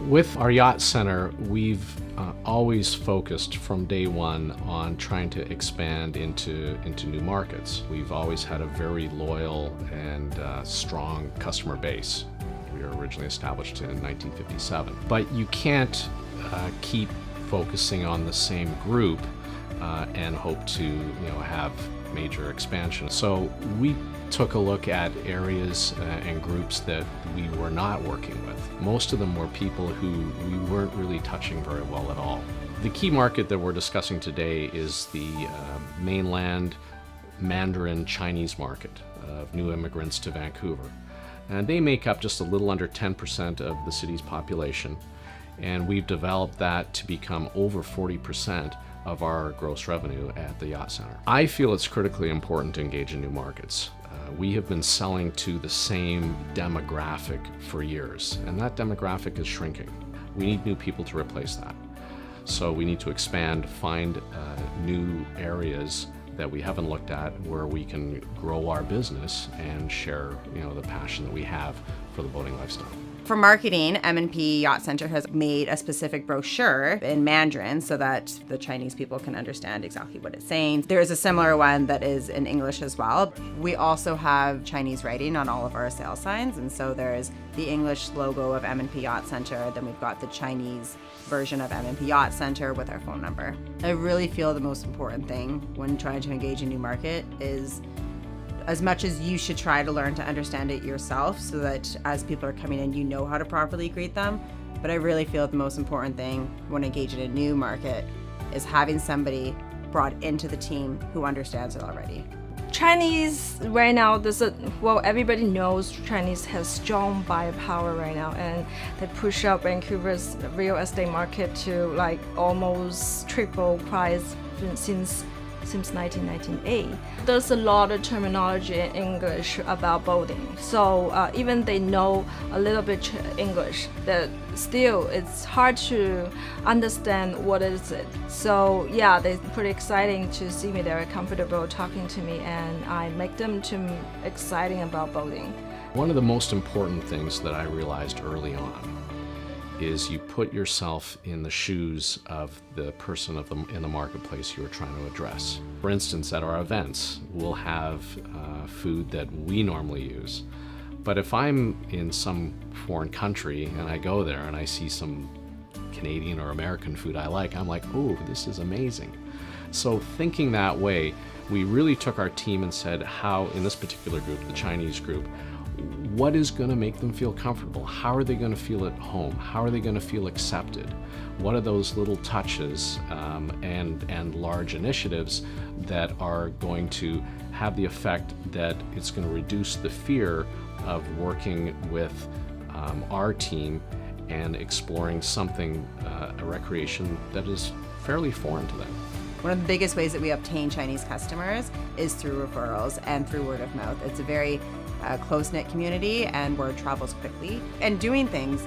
With our yacht center, we've always focused from day one on trying to expand into new markets. We've always had a very loyal and strong customer base. We were originally established in 1957. But you can't keep focusing on the same group and hope to have major expansion. So we took a look at areas and groups that we were not working with. Most of them were people who we weren't really touching very well at all. The key market that we're discussing today is the mainland Mandarin Chinese market of new immigrants to Vancouver. And they make up just a little under 10% of the city's population. And we've developed that to become over 40% of our gross revenue at the Yacht Center. I feel it's critically important to engage in new markets. We have been selling to the same demographic for years, and that demographic is shrinking. We need new people to replace that. So we need to expand, find new areas that we haven't looked at where we can grow our business and share the passion that we have for the boating lifestyle. For marketing, M&P Yacht Center has made a specific brochure in Mandarin so that the Chinese people can understand exactly what it's saying. There is a similar one that is in English as well. We also have Chinese writing on all of our sales signs, and so there's the English logo of M&P Yacht Center, then we've got the Chinese version of M&P Yacht Center with our phone number. I really feel the most important thing when trying to engage a new market is as much as you should try to learn to understand it yourself so that as people are coming in, you know how to properly greet them. But I really feel the most important thing when engaging in a new market is having somebody brought into the team who understands it already. Chinese right now, everybody knows Chinese has strong buyer power right now, and they push up Vancouver's real estate market to like almost triple price since 1998. There's a lot of terminology in English about boating. So even they know a little bit English, that still it's hard to understand what is it. So yeah, they're pretty exciting to see me. They're comfortable talking to me, and I make them too exciting about boating. One of the most important things that I realized early on is you put yourself in the shoes of the person in the marketplace you are trying to address. For instance, at our events, we'll have food that we normally use. But if I'm in some foreign country and I go there and I see some Canadian or American food I like, I'm like, oh, this is amazing. So thinking that way, we really took our team and said how, in this particular group, the Chinese group, what is going to make them feel comfortable? How are they going to feel at home? How are they going to feel accepted? What are those little touches and large initiatives that are going to have the effect that it's going to reduce the fear of working with our team and exploring something, a recreation that is fairly foreign to them? One of the biggest ways that we obtain Chinese customers is through referrals and through word of mouth. It's a very close-knit community, and word travels quickly. And doing things,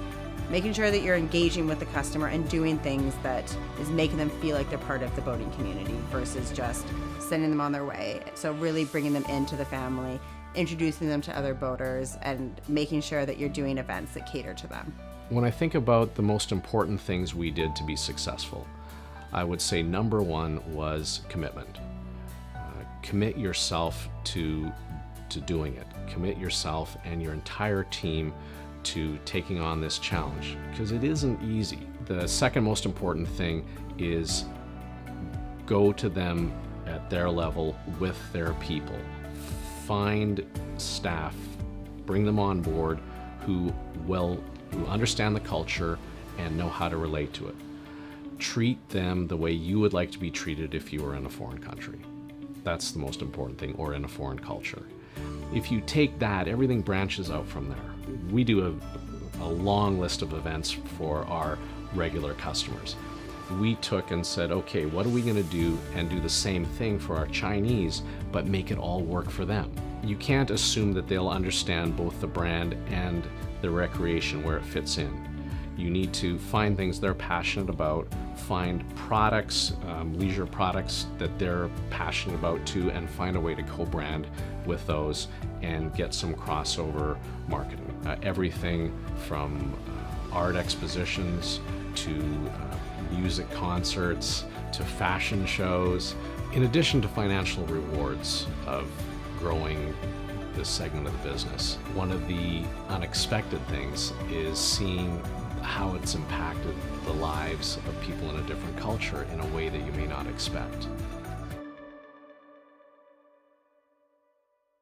making sure that you're engaging with the customer and doing things that is making them feel like they're part of the boating community versus just sending them on their way. So really bringing them into the family, introducing them to other boaters, and making sure that you're doing events that cater to them. When I think about the most important things we did to be successful, I would say number one was commitment. Commit yourself to doing it. Commit yourself and your entire team to taking on this challenge, because it isn't easy. The second most important thing is go to them at their level with their people. Find staff, bring them on board who understand the culture and know how to relate to it. Treat them the way you would like to be treated if you were in a foreign country. That's the most important thing, or in a foreign culture. If you take that, everything branches out from there. We do a long list of events for our regular customers. We took and said, okay, what are we going to do, and do the same thing for our Chinese, but make it all work for them. You can't assume that they'll understand both the brand and the recreation where it fits in. You need to find things they're passionate about, find products, leisure products that they're passionate about too, and find a way to co-brand with those and get some crossover marketing. Everything from art expositions to music concerts to fashion shows, in addition to financial rewards of growing this segment of the business. One of the unexpected things is seeing how it's impacted the lives of people in a different culture in a way that you may not expect.